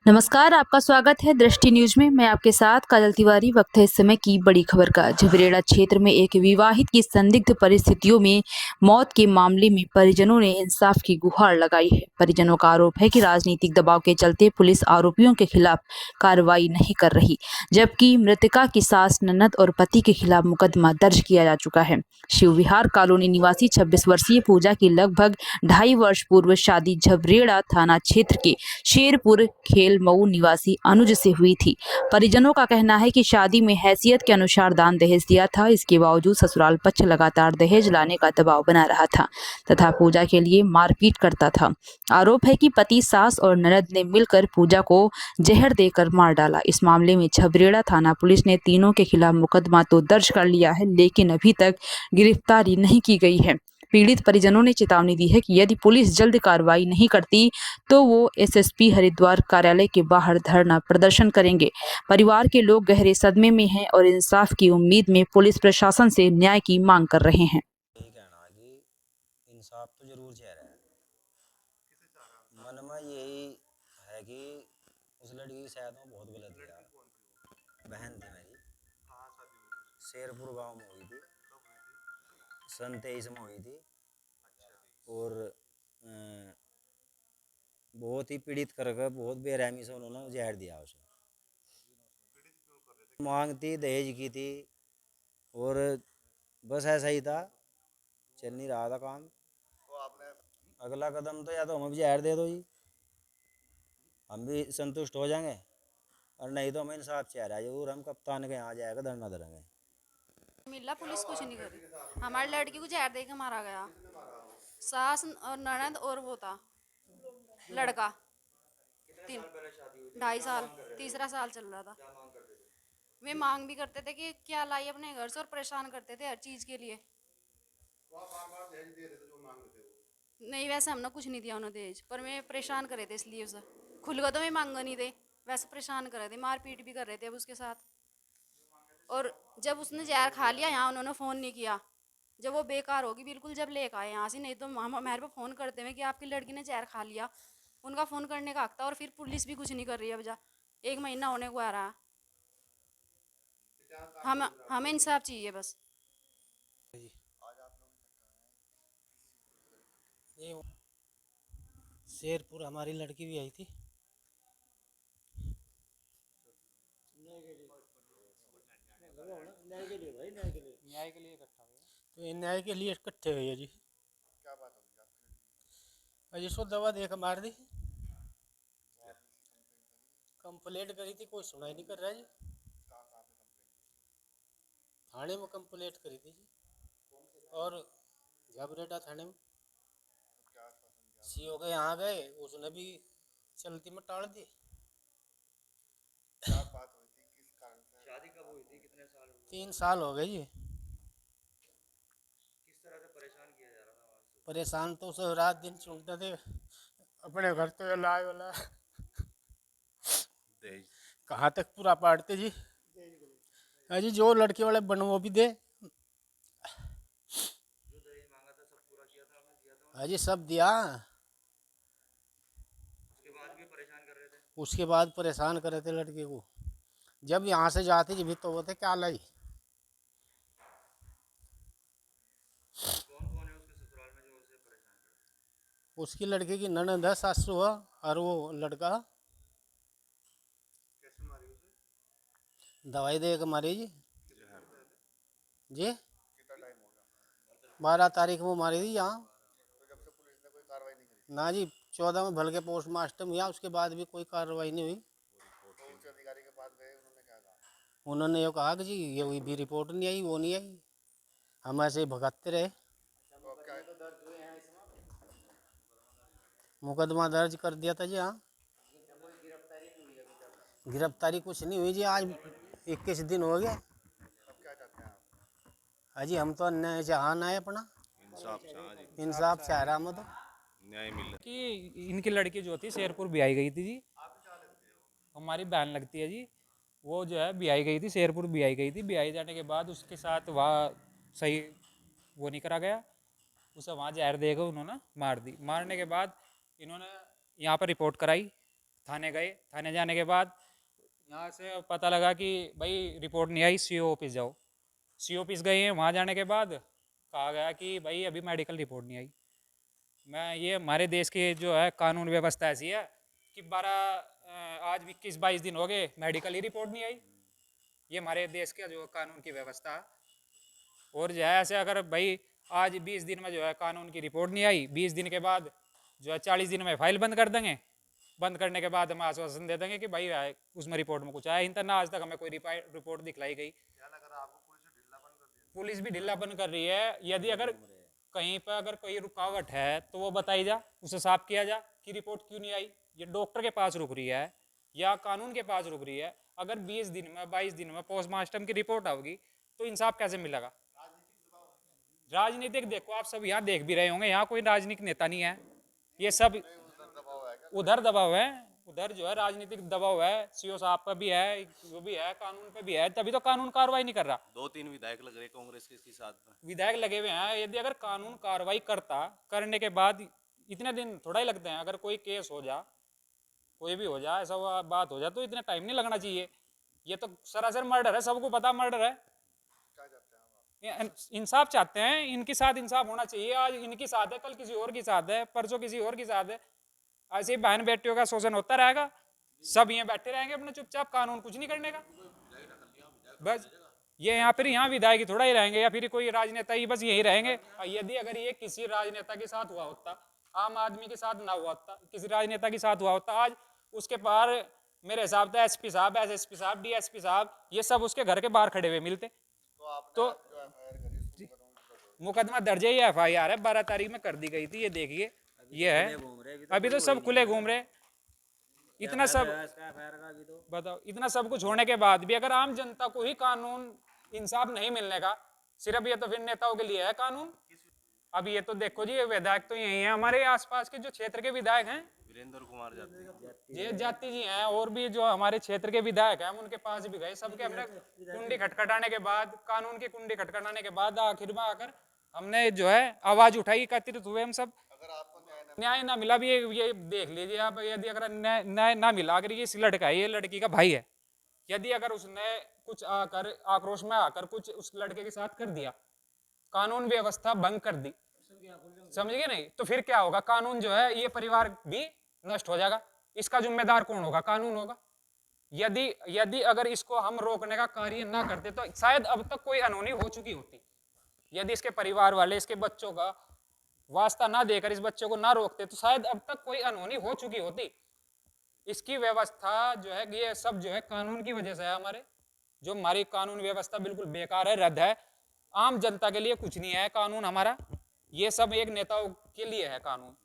नमस्कार, आपका स्वागत है दृष्टि न्यूज में। मैं आपके साथ काजल तिवारी। वक्त है इस समय की बड़ी खबर का। झबरेड़ा क्षेत्र में एक विवाहित की संदिग्ध परिस्थितियों में मौत के मामले में परिजनों ने इंसाफ की गुहार लगाई है। परिजनों का आरोप है कि राजनीतिक दबाव के चलते पुलिस आरोपियों के खिलाफ कार्रवाई नहीं कर रही, जबकि मृतका की सास, ननद और पति के खिलाफ मुकदमा दर्ज किया जा चुका है। शिव विहार कॉलोनी निवासी 26 वर्षीय पूजा की लगभग 2.5 वर्ष पूर्व शादी झबरेड़ा थाना क्षेत्र के शेरपुर खेल मऊ निवासी अनुज से हुई थी। परिजनों का कहना है कि शादी में हैसियत के अनुसार दान दहेज दिया था। इसके बावजूद ससुराल पक्ष लगातार दहेज लाने का दबाव बना रहा था तथा पूजा के लिए मारपीट करता था। आरोप है कि पति, सास और ननद ने मिलकर पूजा को जहर देकर मार डाला। इस मामले में झबरेड़ा थाना पुलिस ने तीनों के खिलाफ मुकदमा तो दर्ज कर लिया है, लेकिन अभी तक गिरफ्तारी नहीं की गई है। पीड़ित परिजनों ने चेतावनी दी है कि यदि पुलिस जल्द कार्रवाई नहीं करती तो वो एसएसपी हरिद्वार कार्यालय के बाहर धरना प्रदर्शन करेंगे। परिवार के लोग गहरे सदमे में हैं और इंसाफ की उम्मीद में पुलिस प्रशासन से न्याय की मांग कर रहे हैं। यही कहना है कि इंसाफ तो जरूर चाह रहा है। मन में यही है कि उस लड़की की शायद में बहुत गलत किया। बहन थी मेरी, शेरपुर गांव में हुई थी, सन 23 में हुई थी। और बहुत ही पीड़ित करके बहुत बेरहमी से उन्होंने जहर दिया उसे। मांग थी, दहेज की थी और बस ऐसा ही था, चल नहीं रहा था काम। अगला कदम तो या तो हमें भी जहर दे दो जी, हम भी संतुष्ट हो जाएंगे, और नहीं तो हमें इंसाफ चाह रहा है जरूर। हम कप्तान के यहाँ जाएगा धरना धरेंगे। मिला, पुलिस कुछ नहीं करी। हमारी लड़की को जहर दे के मारा गया। सास और ननद और वो था लड़का। 2.5 साल, तीसरा साल चल रहा था। वे मांग भी करते थे कि क्या लाई अपने घर से, और परेशान करते थे हर चीज के लिए। नहीं, वैसे हमने कुछ नहीं दिया उन्हें दहेज, पर मैं परेशान करे थे इसलिए उसे खुल कर तो मैं मांग नहीं थे, वैसे परेशान कर रहे थे, मारपीट भी कर रहे थे अब उसके साथ। और जब उसने जहर खा लिया, यहाँ उन्होंने फ़ोन नहीं किया। जब वो बेकार होगी बिल्कुल, जब लेकर आए यहाँ से, नहीं तो हम हमारे पे फ़ोन करते हैं कि आपकी लड़की ने जहर खा लिया। उनका फ़ोन करने का हक था, और फिर पुलिस भी कुछ नहीं कर रही है। अब जा 1 महीना होने को आ रहा है। हमें इंसाफ चाहिए बस। ये शेरपुर हमारी लड़की भी आई थी। न्याय के लिए इकट्ठा हुए, तो ये न्याय के लिए इकट्ठे हुए जी। क्या बात होगी? जिसको दवा देकर मार दी, कंप्लेंट करी थी, कोई सुनाई नहीं कर रहा जी। थाने में कंप्लेंट करी थी जी, और झबरेटा थाने में सीओ के यहाँ गए, उसने भी चलती में टाल दी। क्या बात हुई थी, किस कारण से? शादी कब हुई थी, कितने साल हुए? 3 साल हो गए जी। किस तरह से परेशान किया जा रहा था? परेशान तो उसे रात दिन सुनते थे, अपने घर तो लाए वाला कहाँ तक पूरा पाड़ते जी। अजी जो लड़के वाले बन वो भी दे। अजी सब दिया, उसके बाद परेशान कर रहे थे लड़के को। जब यहाँ से जाती जी भी तो वो थे क्या लाई। उसकी लड़के की ननद है, सासू है, और वो लड़का दवाई दे के मारी जी। जी 12 तारीख में मारी थी यहाँ। ना जी, 14 में भल के पोस्टमार्टम हुआ, उसके बाद भी कोई कार्रवाई नहीं हुई। उन्होंने ये कहा कि जी ये हुई भी रिपोर्ट नहीं आई, वो नहीं आई, हम ऐसे ही भगाते रहे। मुकदमा दर्ज कर दिया था जी। हाँ, गिरफ्तारी कुछ नहीं हुई जी, आज 21 दिन हो गया। अजी हम तो अन्याय चाहना है अपना इंसाफ चाह रहा हम तो न्याय मिल कि इनकी लड़की जो थी शेरपुर ब्याई गई थी जी, हमारी बहन लगती है जी। वो जो है ब्याई गई थी, शेरपुर ब्याई गई थी। ब्याई जाने के बाद उसके साथ वहाँ सही वो नहीं करा गया, उसे वहाँ जहर देकर उन्होंने मार दी। मारने के बाद इन्होंने यहाँ पर रिपोर्ट कराई थाने गए, थाने जाने के बाद यहाँ से पता लगा कि भाई रिपोर्ट नहीं आई, सीओ ऑफिस जाओ। सीओ ऑफिस गए हैं, वहाँ जाने के बाद कहा गया कि भाई अभी मेडिकल रिपोर्ट नहीं आई। मैं ये हमारे देश की जो है कानून व्यवस्था ऐसी है कि 12 आज 21-22 दिन हो गए, मेडिकल ही रिपोर्ट नहीं आई। ये हमारे देश का जो कानून की व्यवस्था है। और जो है ऐसे अगर भाई आज 20 दिन में जो है कानून की रिपोर्ट नहीं आई, 20 दिन के बाद जो है 40 दिन में फाइल बंद कर देंगे। बंद करने के बाद हम आश्वासन दे देंगे कि भाई उसमें रिपोर्ट में कुछ आया ही ना, आज तक हमें कोई रिपोर्ट दिखलाई गई। पुलिस भी ढीलापन कर रही है। यदि अगर कहीं पर अगर कोई रुकावट है तो वो बताई जा, उसे साफ किया जा कि रिपोर्ट क्यों नहीं आई। ये डॉक्टर के पास रुक रही है या कानून के पास रुक रही है। अगर 20 दिन में 22 दिन में पोस्टमार्टम की रिपोर्ट आओगी तो इंसाफ कैसे मिलेगा। राजनीतिक देखो, आप सब यहाँ देख भी रहे होंगे, यहाँ कोई राजनीतिक नेता नहीं है, ये सब उधर दबाव है। उधर जो है राजनीतिक दबाव है, सीओ साहब पर भी है, जो भी है कानून पे भी है, तभी तो कानून कार्रवाई नहीं कर रहा। 2-3 विधायक लग रहे कांग्रेस के इसके साथ में। विधायक लगे हुए हैं। यदि अगर कानून कार्रवाई करता, करने के बाद इतने दिन थोड़ा ही लगते हैं। अगर कोई केस हो जा, कोई भी हो जाए, ऐसा बात हो जाए तो इतना टाइम नहीं लगना चाहिए। ये तो सरासर मर्डर है, सबको पता मर्डर है। इंसाफ चाहते हैं, इनके साथ इंसाफ होना चाहिए। आज इनकी साथ है, कल किसी और की साथ है, परसों किसी और की साथ है। ऐसे ही बहन बेटियों का शोषण होता रहेगा, सब यहाँ बैठे रहेंगे अपने चुपचाप, कानून कुछ नहीं करने का। बस ये यहाँ फिर यहाँ विधायक थोड़ा ही रहेंगे या फिर कोई राजनेता ही बस यही रहेंगे। यदि अगर ये किसी राजनेता के साथ हुआ होता, आम आदमी के साथ ना हुआ होता, किसी राजनेता के साथ हुआ होता, आज उसके पार मेरे हिसाब से एसपी साहब, एसएसपी साहब, डीएसपी साहब, ये सब उसके घर के बाहर खड़े हुए मिलते। तो मुकदमा दर्ज है, FIR है, 12 तारीख में कर दी गई थी। ये देखिए, ये है, अभी तो सब खुले घूम रहे। इतना सब बताओ, इतना सब कुछ होने के बाद भी अगर आम जनता को ही कानून इंसाफ नहीं मिलने का, सिर्फ ये तो फिर नेताओं के लिए है कानून। अब ये तो देखो जी, विधायक तो यही है हमारे आसपास के जो क्षेत्र के विधायक हैं, वीरेंद्र कुमार जाति जी हैं, और भी जो हमारे क्षेत्र के विधायक हैं, हम उनके पास भी गए। सबके हमने कुंडी खटखटाने के बाद, कानून की कुंडी खटखटाने के बाद आखिर में आकर हमने जो है आवाज उठाई, एकत्रित हुए हम सब। न्याय ना मिला भी, ये देख लीजिए आप। यदि अगर न्याय ना मिला, अगर ये लड़का है, ये लड़की का भाई है, यदि अगर उसने कुछ आकर आक्रोश में आकर कुछ उस लड़के के साथ कर दिया, कानून व्यवस्था भंग कर दी, समझ गए नहीं, तो फिर क्या होगा, कानून जो है ये परिवार भी नष्ट हो जाएगा। इसका जिम्मेदार कौन होगा, कानून होगा। यदि अगर इसको हम रोकने का कार्य ना करते तो शायद अब तक कोई अनहोनी हो चुकी होती। यदि इसके परिवार वाले इसके बच्चों का वास्ता ना देकर इस बच्चे को ना रोकते तो शायद अब तक कोई अनहोनी हो चुकी होती। इसकी व्यवस्था जो है, ये सब जो है कानून की वजह से है। हमारे जो हमारी कानून व्यवस्था बिल्कुल बेकार है, रद्द है। आम जनता के लिए कुछ नहीं है कानून हमारा, ये सब एक नेताओं के लिए है कानून।